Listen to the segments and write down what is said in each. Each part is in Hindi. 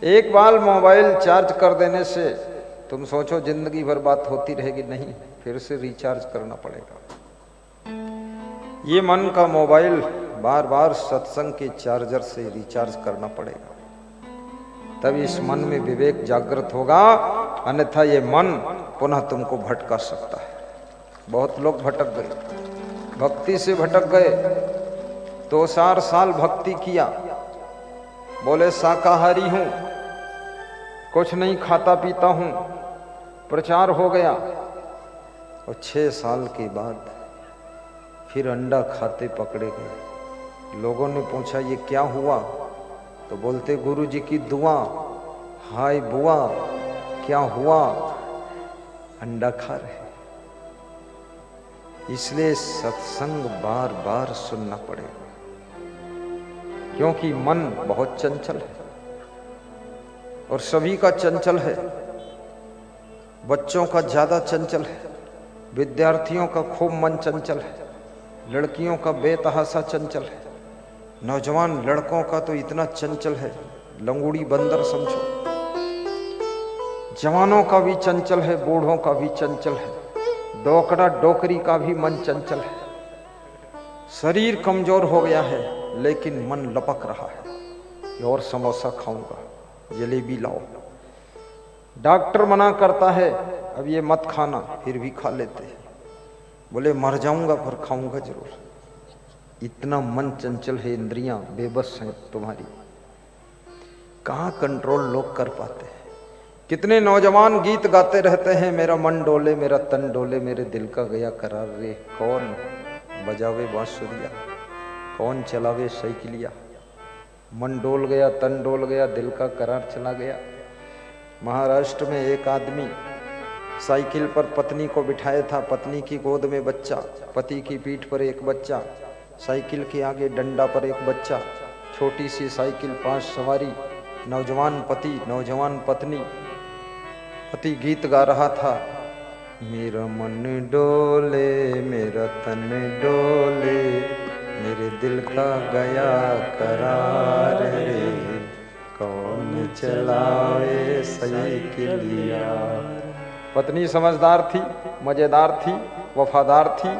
एक बार मोबाइल चार्ज कर देने से तुम सोचो जिंदगी भर बात होती रहेगी, नहीं, फिर से रिचार्ज करना पड़ेगा। ये मन का मोबाइल बार बार सत्संग के चार्जर से रिचार्ज करना पड़ेगा, तब इस मन में विवेक जागृत होगा, अन्यथा ये मन पुनः तुमको भटका सकता है। बहुत लोग भटक गए, भक्ति से भटक गए। 2-4 साल भक्ति किया, बोले शाकाहारी हूं, कुछ नहीं खाता पीता हूं, प्रचार हो गया। और 6 साल के बाद फिर अंडा खाते पकड़े गए। लोगों ने पूछा ये क्या हुआ, तो बोलते गुरु जी की दुआ। हाय बुआ, क्या हुआ? अंडा खा रहे। इसलिए सत्संग बार बार सुनना पड़ेगा, क्योंकि मन बहुत चंचल है और सभी का चंचल है। बच्चों का ज्यादा चंचल है, विद्यार्थियों का खूब मन चंचल है, लड़कियों का बेतहासा चंचल है, नौजवान लड़कों का तो इतना चंचल है, लंगूड़ी बंदर समझो। जवानों का भी चंचल है, बूढ़ों का भी चंचल है, डोकरा डोकरी का भी मन चंचल है। शरीर कमजोर हो गया है, लेकिन मन लपक रहा है कि और समोसा खाऊंगा, जलेबी लाओ। डॉक्टर मना करता है अब ये मत खाना, फिर भी खा लेते हैं। बोले मर जाऊंगा पर खाऊंगा जरूर। इतना मन चंचल है, इंद्रियां बेबस हैं तुम्हारी, कहां कंट्रोल लोग कर पाते हैं। कितने नौजवान गीत गाते रहते हैं, मेरा मन डोले मेरा तन डोले मेरे दिल का गया करार रे। कौन बजावे बांसुरिया, कौन चलावे साइकिलिया? मन डोल गया, तन डोल गया, दिल का करार चला गया। महाराष्ट्र में एक आदमी साइकिल पर पत्नी को बिठाया था, पत्नी की गोद में बच्चा, पति की पीठ पर एक बच्चा, साइकिल के आगे डंडा पर एक बच्चा, छोटी सी साइकिल, 5 सवारी, नौजवान पति, नौजवान पत्नी। पति गीत गा रहा था, मेरा मन डोले मेरा तन डोले मेरे दिल का गया करार रे, कौन चलावे साइकिलिया। पत्नी समझदार थी, मजेदार थी, वफादार थी।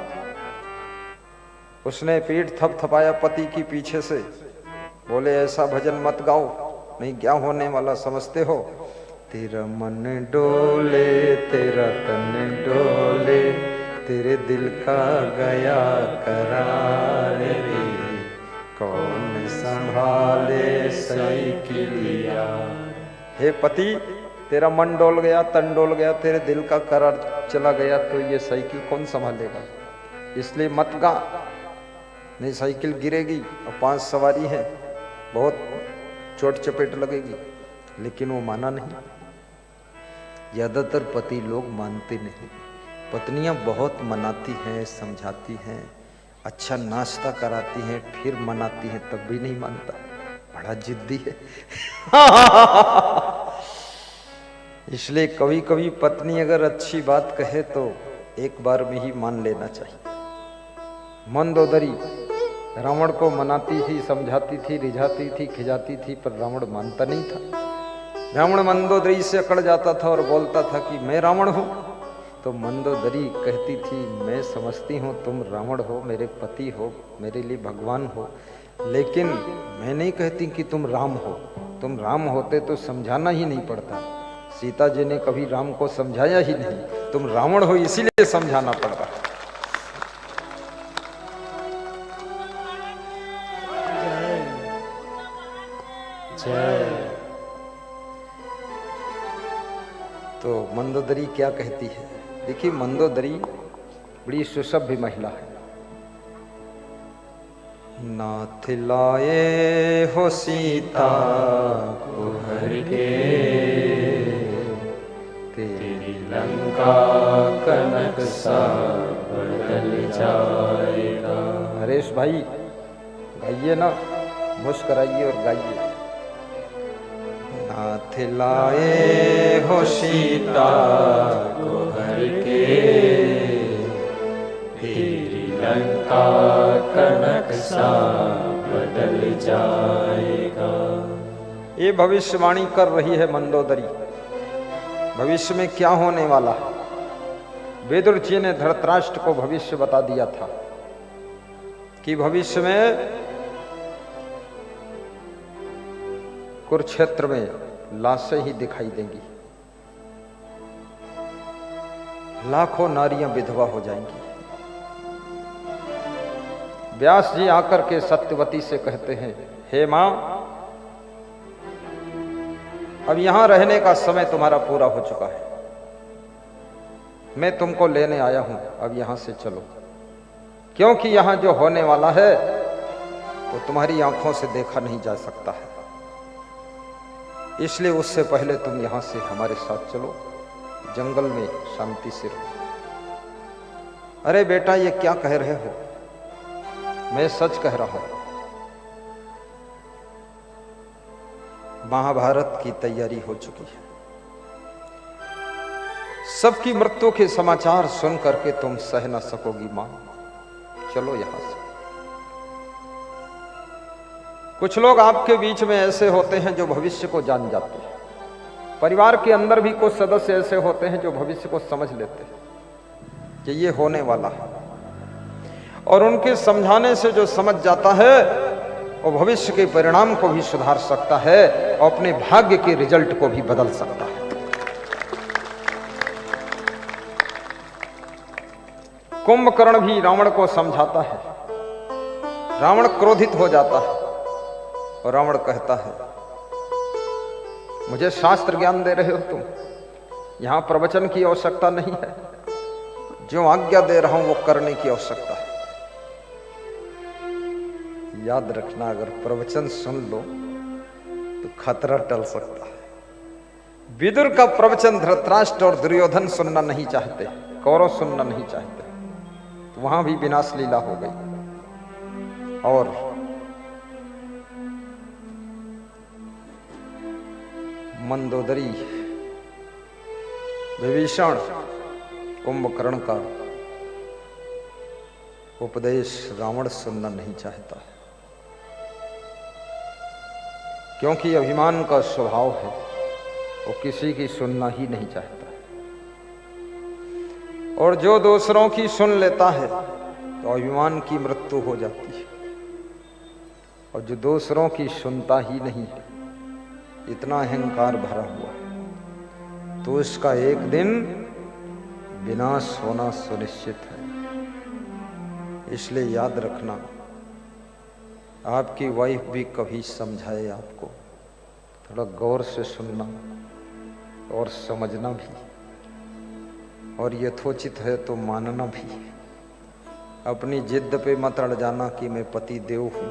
उसने पीठ थपथपाया पति की पीछे से, बोले ऐसा भजन मत गाओ, नहीं क्या होने वाला समझते हो? तेरा मन डोले तेरा तन डोले तेरे दिल का गया करार रे, कौन संभाले साइकिलिया। हे पति, तेरा मन डोल गया, तन डोल गया, तेरे दिल का करार चला गया, तो ये साइकिल कौन संभालेगा? इसलिए मत गा, नहीं साइकिल गिरेगी और 5 सवारी है, बहुत चोट चपेट लगेगी। लेकिन वो माना नहीं। ज्यादातर पति लोग मानते नहीं, पत्नियां बहुत मनाती हैं, समझाती हैं, अच्छा नाश्ता कराती हैं, फिर मनाती हैं, तब भी नहीं मानता, बड़ा जिद्दी है। इसलिए कभी कभी पत्नी अगर अच्छी बात कहे तो एक बार में ही मान लेना चाहिए। मंदोदरी रावण को मनाती थी, समझाती थी, रिझाती थी, खिजाती थी, पर रावण मानता नहीं था। रावण मंदोदरी से अकड़ जाता था और बोलता था कि मैं रावण हूं, तो मंदोदरी कहती थी मैं समझती हूं तुम रावण हो, मेरे पति हो, मेरे लिए भगवान हो, लेकिन मैं नहीं कहती कि तुम राम हो। तुम राम होते तो समझाना ही नहीं पड़ता, सीता जी ने कभी राम को समझाया ही नहीं, तुम रावण हो इसीलिए समझाना पड़ता। तो मंदोदरी क्या कहती है? देखिए, मंदोदरी बड़ी सुसभ्य महिला है। नाथ लाए हो सीता को हर के, तेरी लंका का नक्शा बदल जाएगा। हरेश भाई गाइए ना, मुस्कुराइए और गाइए। नाथ लाए हो सीता को हर के, तेरी लंका का नक्शा बदल जाएगा। ये भविष्यवाणी कर रही है मंदोदरी। भविष्य में क्या होने वाला है? विदुर जी ने धृतराष्ट्र को भविष्य बता दिया था कि भविष्य में कुरुक्षेत्र में लाशें ही दिखाई देंगी, लाखों नारियां विधवा हो जाएंगी। व्यास जी आकर के सत्यवती से कहते हैं, हे मां, अब यहां रहने का समय तुम्हारा पूरा हो चुका है, मैं तुमको लेने आया हूं, अब यहां से चलो, क्योंकि यहां जो होने वाला है वो तुम्हारी आंखों से देखा नहीं जा सकता है, इसलिए उससे पहले तुम यहां से हमारे साथ चलो, जंगल में शांति से रहो। अरे बेटा, ये क्या कह रहे हो? मैं सच कह रहा हूं। महाभारत की तैयारी हो चुकी है, सबकी मृत्यु के समाचार सुन करके तुम सह न सकोगी मां, चलो यहां से। कुछ लोग आपके बीच में ऐसे होते हैं जो भविष्य को जान जाते हैं, परिवार के अंदर भी कुछ सदस्य ऐसे होते हैं जो भविष्य को समझ लेते हैं कि ये होने वाला है, और उनके समझाने से जो समझ जाता है वो भविष्य के परिणाम को भी सुधार सकता है और अपने भाग्य के रिजल्ट को भी बदल सकता है। कुंभकर्ण भी रावण को समझाता है, रावण क्रोधित हो जाता है और रावण कहता है, मुझे शास्त्र ज्ञान दे रहे हो तुम, यहां प्रवचन की आवश्यकता नहीं है, जो आज्ञा दे रहा हूं वो करने की आवश्यकता है। याद रखना, अगर प्रवचन सुन लो तो खतरा टल सकता है। विदुर का प्रवचन धृतराष्ट्र और दुर्योधन सुनना नहीं चाहते, कौरव सुनना नहीं चाहते, तो वहां भी विनाश लीला हो गई। और मंदोदरी विभीषण कुंभकर्ण का उपदेश रावण सुनना नहीं चाहता, क्योंकि अभिमान का स्वभाव है, वो किसी की सुनना ही नहीं चाहता, और जो दूसरों की सुन लेता है तो अभिमान की मृत्यु हो जाती है, और जो दूसरों की सुनता ही नहीं है, इतना अहंकार भरा हुआ है, तो इसका एक दिन विनाश होना सुनिश्चित है। इसलिए याद रखना, आपकी वाइफ भी कभी समझाए आपको, थोड़ा गौर से सुनना और समझना भी, और यथोचित है तो मानना भी। अपनी जिद पे मत अड़ जाना कि मैं पति देव हूं।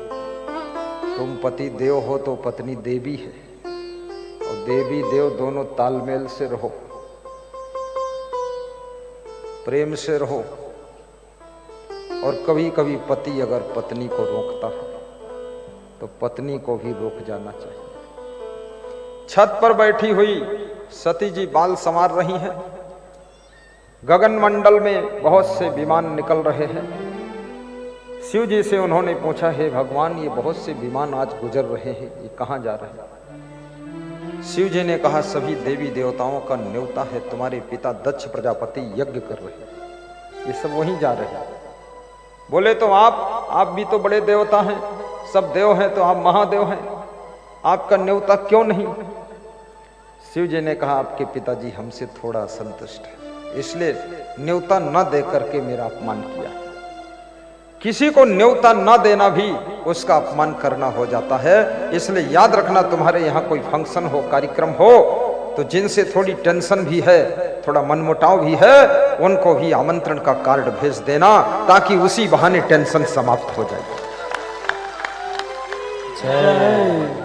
तुम पति देव हो तो पत्नी देवी है, और देवी देव दोनों तालमेल से रहो, प्रेम से रहो। और कभी कभी पति अगर पत्नी को रोकता है तो पत्नी को भी रोक जाना चाहिए। छत पर बैठी हुई सती जी बाल संवार रही हैं, गगन मंडल में बहुत से विमान निकल रहे हैं। शिव जी से उन्होंने पूछा, हे भगवान, ये बहुत से विमान आज गुजर रहे हैं, ये कहां जा रहे हैं? शिव जी ने कहा, सभी देवी देवताओं का न्योता है, तुम्हारे पिता दक्ष प्रजापति यज्ञ कर रहे हैं, ये सब वहीं जा रहे हैं। बोले, तो आप भी तो बड़े देवता हैं, सब देव हैं तो आप महादेव हैं, आपका न्योता क्यों नहीं? शिव जी ने कहा, आपके पिताजी हमसे थोड़ा असंतुष्ट है, इसलिए न्योता न दे करके मेरा अपमान किया। किसी को न्योता न देना भी उसका अपमान करना हो जाता है। इसलिए याद रखना, तुम्हारे यहाँ कोई फंक्शन हो, कार्यक्रम हो, तो जिनसे थोड़ी टेंशन भी है, थोड़ा मनमुटाव भी है, उनको भी आमंत्रण का कार्ड भेज देना, ताकि उसी बहाने टेंशन समाप्त हो जाए। जय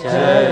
जय